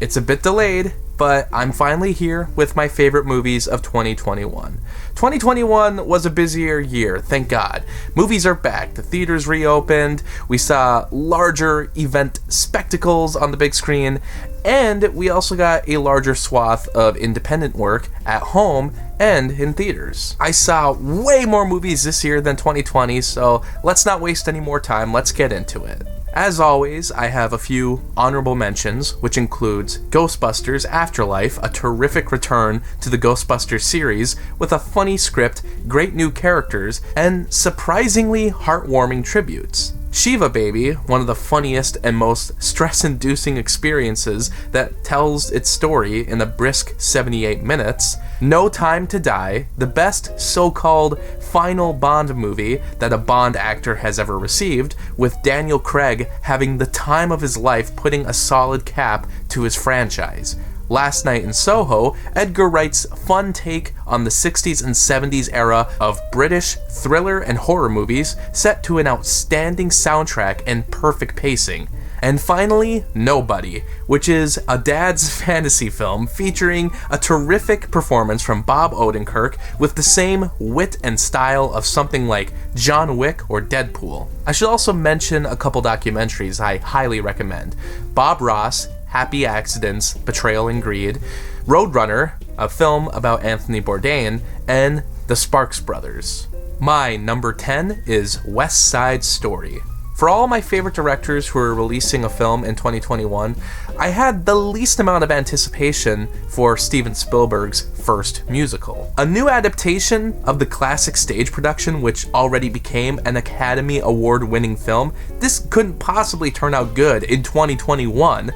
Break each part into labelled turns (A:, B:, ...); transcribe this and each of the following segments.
A: It's a bit delayed, but I'm finally here with my favorite movies of 2021. 2021 was a busier year, thank God. Movies are back, the theaters reopened, we saw larger event spectacles on the big screen, and we also got a larger swath of independent work at home and in theaters. I saw way more movies this year than 2020, so let's not waste any more time, let's get into it. As always, I have a few honorable mentions, which includes Ghostbusters Afterlife, a terrific return to the Ghostbusters series with a funny script, great new characters, and surprisingly heartwarming tributes. Shiva Baby, one of the funniest and most stress-inducing experiences that tells its story in a brisk 78 minutes. No Time to Die, the best so-called final Bond movie that a Bond actor has ever received, with Daniel Craig having the time of his life putting a solid cap to his franchise. Last Night in Soho, Edgar Wright's fun take on the 60s and 70s era of British thriller and horror movies set to an outstanding soundtrack and perfect pacing. And finally, Nobody, which is a dad's fantasy film featuring a terrific performance from Bob Odenkirk with the same wit and style of something like John Wick or Deadpool. I should also mention a couple documentaries I highly recommend. Bob Ross, Happy Accidents, Betrayal and Greed, Roadrunner, a film about Anthony Bourdain, and The Sparks Brothers. My number 10 is West Side Story. For all my favorite directors who are releasing a film in 2021, I had the least amount of anticipation for Steven Spielberg's first musical. A new adaptation of the classic stage production, which already became an Academy Award-winning film, this couldn't possibly turn out good in 2021.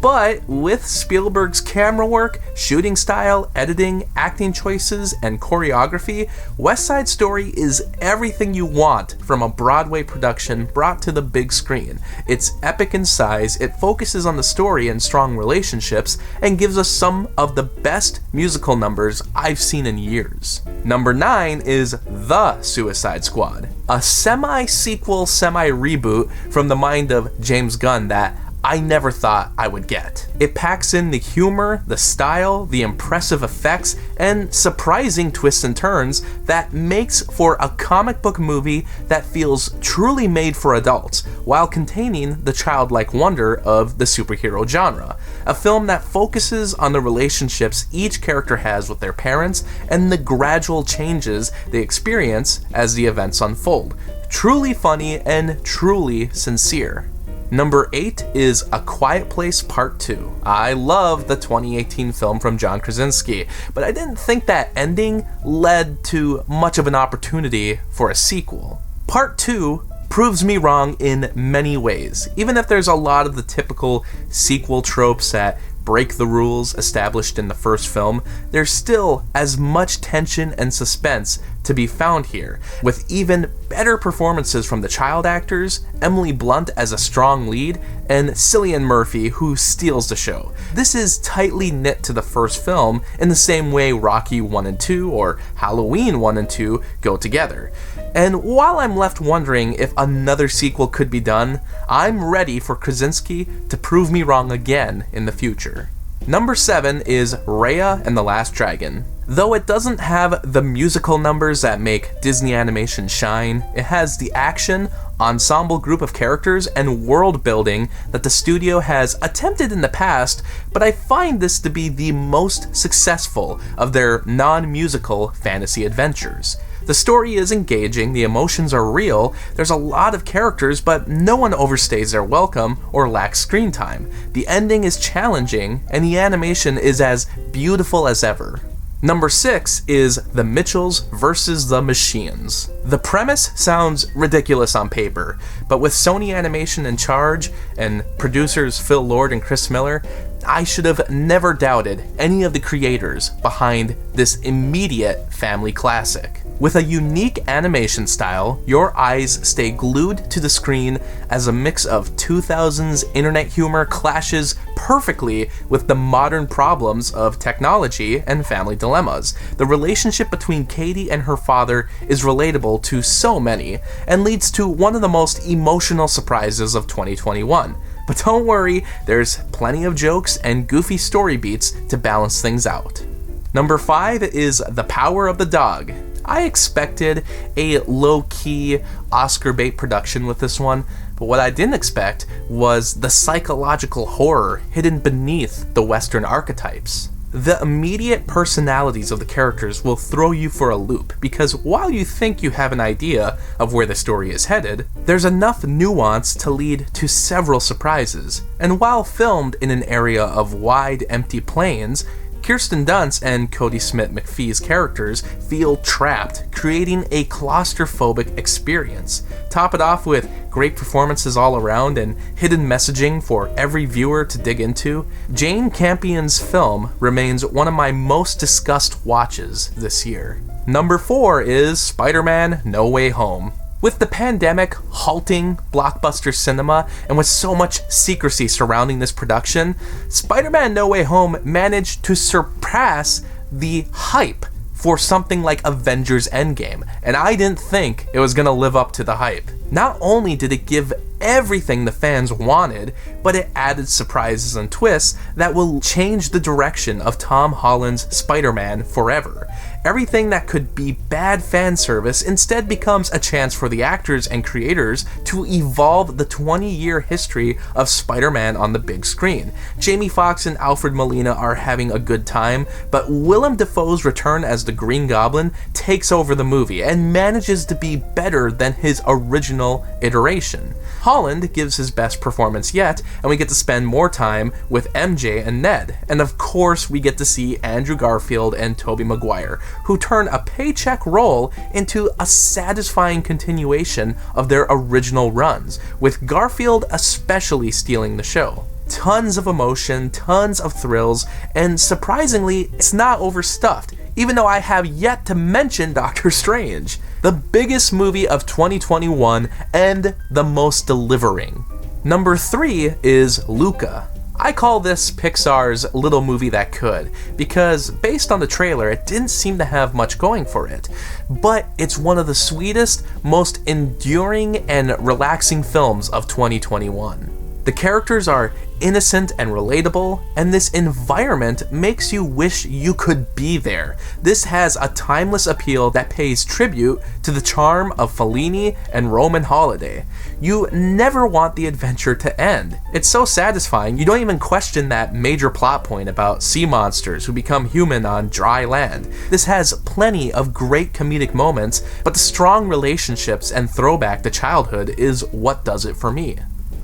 A: But with Spielberg's camera work, shooting style, editing, acting choices, and choreography, West Side Story is everything you want from a Broadway production brought to the big screen. It's epic in size, it focuses on the story and strong relationships, and gives us some of the best musical numbers I've seen in years. Number 9 is The Suicide Squad, a semi-sequel, semi-reboot from the mind of James Gunn that I never thought I would get. It packs in the humor, the style, the impressive effects, and surprising twists and turns that makes for a comic book movie that feels truly made for adults, while containing the childlike wonder of the superhero genre. A film that focuses on the relationships each character has with their parents and the gradual changes they experience as the events unfold. Truly funny and truly sincere. Number 8 is A Quiet Place Part 2. I love the 2018 film from John Krasinski, but I didn't think that ending led to much of an opportunity for a sequel. Part 2 proves me wrong in many ways. Even if there's a lot of the typical sequel tropes that break the rules established in the first film, there's still as much tension and suspense to be found here, with even better performances from the child actors, Emily Blunt as a strong lead, and Cillian Murphy, who steals the show. This is tightly knit to the first film in the same way Rocky 1 and 2 or Halloween 1 and 2 go together. And while I'm left wondering if another sequel could be done, I'm ready for Krasinski to prove me wrong again in the future. Number 7 is Raya and the Last Dragon. Though it doesn't have the musical numbers that make Disney animation shine, it has the action, ensemble group of characters, and world building that the studio has attempted in the past, but I find this to be the most successful of their non-musical fantasy adventures. The story is engaging, the emotions are real, there's a lot of characters, but no one overstays their welcome or lacks screen time. The ending is challenging, and the animation is as beautiful as ever. Number 6 is The Mitchells vs. the Machines. The premise sounds ridiculous on paper, but with Sony Animation in charge and producers Phil Lord and Chris Miller, I should have never doubted any of the creators behind this immediate family classic. With a unique animation style, your eyes stay glued to the screen as a mix of 2000s internet humor clashes perfectly with the modern problems of technology and family dilemmas. The relationship between Katie and her father is relatable to so many, and leads to one of the most emotional surprises of 2021. but don't worry, there's plenty of jokes and goofy story beats to balance things out. Number 5 is The Power of the Dog. I expected a low-key Oscar bait production with this one, but what I didn't expect was the psychological horror hidden beneath the Western archetypes. The immediate personalities of the characters will throw you for a loop, because while you think you have an idea of where the story is headed, there's enough nuance to lead to several surprises. And while filmed in an area of wide, empty plains, Kirsten Dunst and Cody Smith-McPhee's characters feel trapped, creating a claustrophobic experience. Top it off with great performances all around and hidden messaging for every viewer to dig into, Jane Campion's film remains one of my most discussed watches this year. Number 4 is Spider-Man: No Way Home. With the pandemic halting blockbuster cinema and with so much secrecy surrounding this production, Spider-Man: No Way Home managed to surpass the hype for something like Avengers Endgame, and I didn't think it was gonna live up to the hype. Not only did it give everything the fans wanted, but it added surprises and twists that will change the direction of Tom Holland's Spider-Man forever. Everything that could be bad fan service instead becomes a chance for the actors and creators to evolve the 20-year history of Spider-Man on the big screen. Jamie Foxx and Alfred Molina are having a good time, but Willem Dafoe's return as the Green Goblin takes over the movie and manages to be better than his original iteration. Holland gives his best performance yet, and we get to spend more time with MJ and Ned. And of course, we get to see Andrew Garfield and Tobey Maguire, who turn a paycheck role into a satisfying continuation of their original runs, with Garfield especially stealing the show. Tons of emotion, tons of thrills, and surprisingly, it's not overstuffed, even though I have yet to mention Doctor Strange, the biggest movie of 2021 and the most delivering. Number 3 is Luca. I call this Pixar's Little Movie That Could, because based on the trailer, it didn't seem to have much going for it, but it's one of the sweetest, most enduring, and relaxing films of 2021. The characters are innocent and relatable, and this environment makes you wish you could be there. This has a timeless appeal that pays tribute to the charm of Fellini and Roman Holiday. You never want the adventure to end. It's so satisfying, you don't even question that major plot point about sea monsters who become human on dry land. This has plenty of great comedic moments, but the strong relationships and throwback to childhood is what does it for me.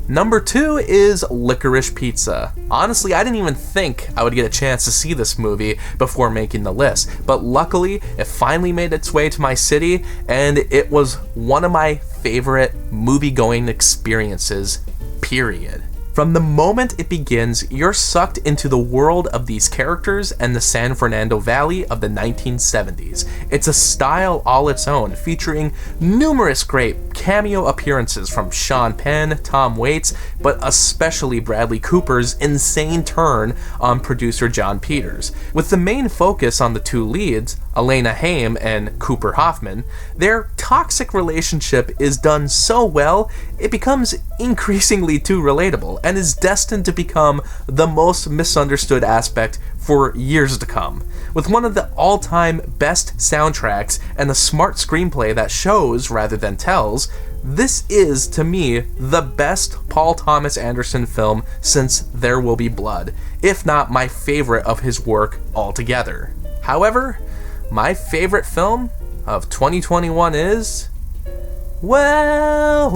A: Number 2 is Licorice Pizza. Honestly, I didn't even think I would get a chance to see this movie before making the list, but luckily, it finally made its way to my city, and it was one of my favorite movie-going experiences, period. From the moment it begins, you're sucked into the world of these characters and the San Fernando Valley of the 1970s. It's a style all its own, featuring numerous great cameo appearances from Sean Penn, Tom Waits, but especially Bradley Cooper's insane turn on producer John Peters. With the main focus on the two leads, Elena Haim and Cooper Hoffman, their toxic relationship is done so well, it becomes increasingly too relatable, and is destined to become the most misunderstood aspect for years to come. With one of the all-time best soundtracks and a smart screenplay that shows rather than tells, this is, to me, the best Paul Thomas Anderson film since There Will Be Blood, if not my favorite of his work altogether. However, my favorite film of 2021 is... Well,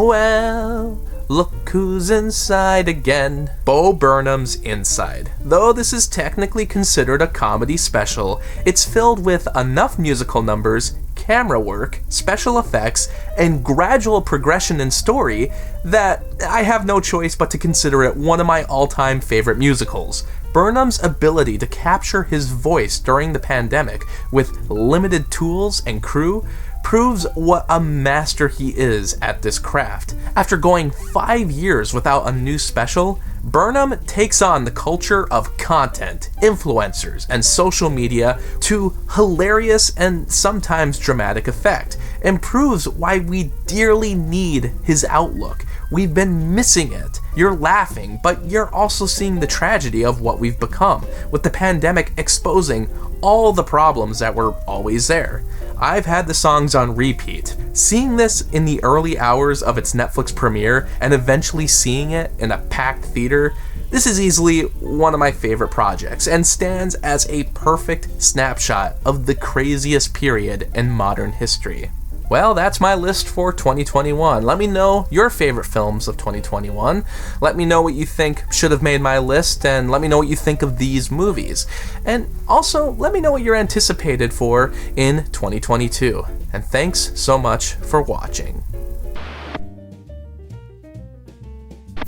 A: look who's inside again. Bo Burnham's Inside. Though this is technically considered a comedy special, it's filled with enough musical numbers, camera work, special effects, and gradual progression in story that I have no choice but to consider it one of my all-time favorite musicals. Burnham's ability to capture his voice during the pandemic with limited tools and crew proves what a master he is at this craft. After going 5 years without a new special, Burnham takes on the culture of content, influencers, and social media to hilarious and sometimes dramatic effect, and proves why we dearly need his outlook. We've been missing it. You're laughing, but you're also seeing the tragedy of what we've become, with the pandemic exposing all the problems that were always there. I've had the songs on repeat. Seeing this in the early hours of its Netflix premiere and eventually seeing it in a packed theater, this is easily one of my favorite projects and stands as a perfect snapshot of the craziest period in modern history. Well, that's my list for 2021. Let me know your favorite films of 2021. Let me know what you think should have made my list, and let me know what you think of these movies. And also, let me know what you're anticipated for in 2022. And thanks so much for watching.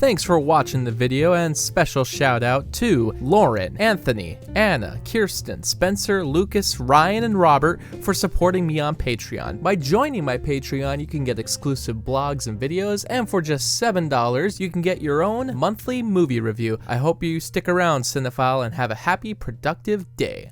A: Thanks for watching the video, and special shout out to Lauren, Anthony, Anna, Kirsten, Spencer, Lucas, Ryan, and Robert for supporting me on Patreon. By joining my Patreon, you can get exclusive blogs and videos, and for just $7, you can get your own monthly movie review. I hope you stick around, cinephile, and have a happy, productive day.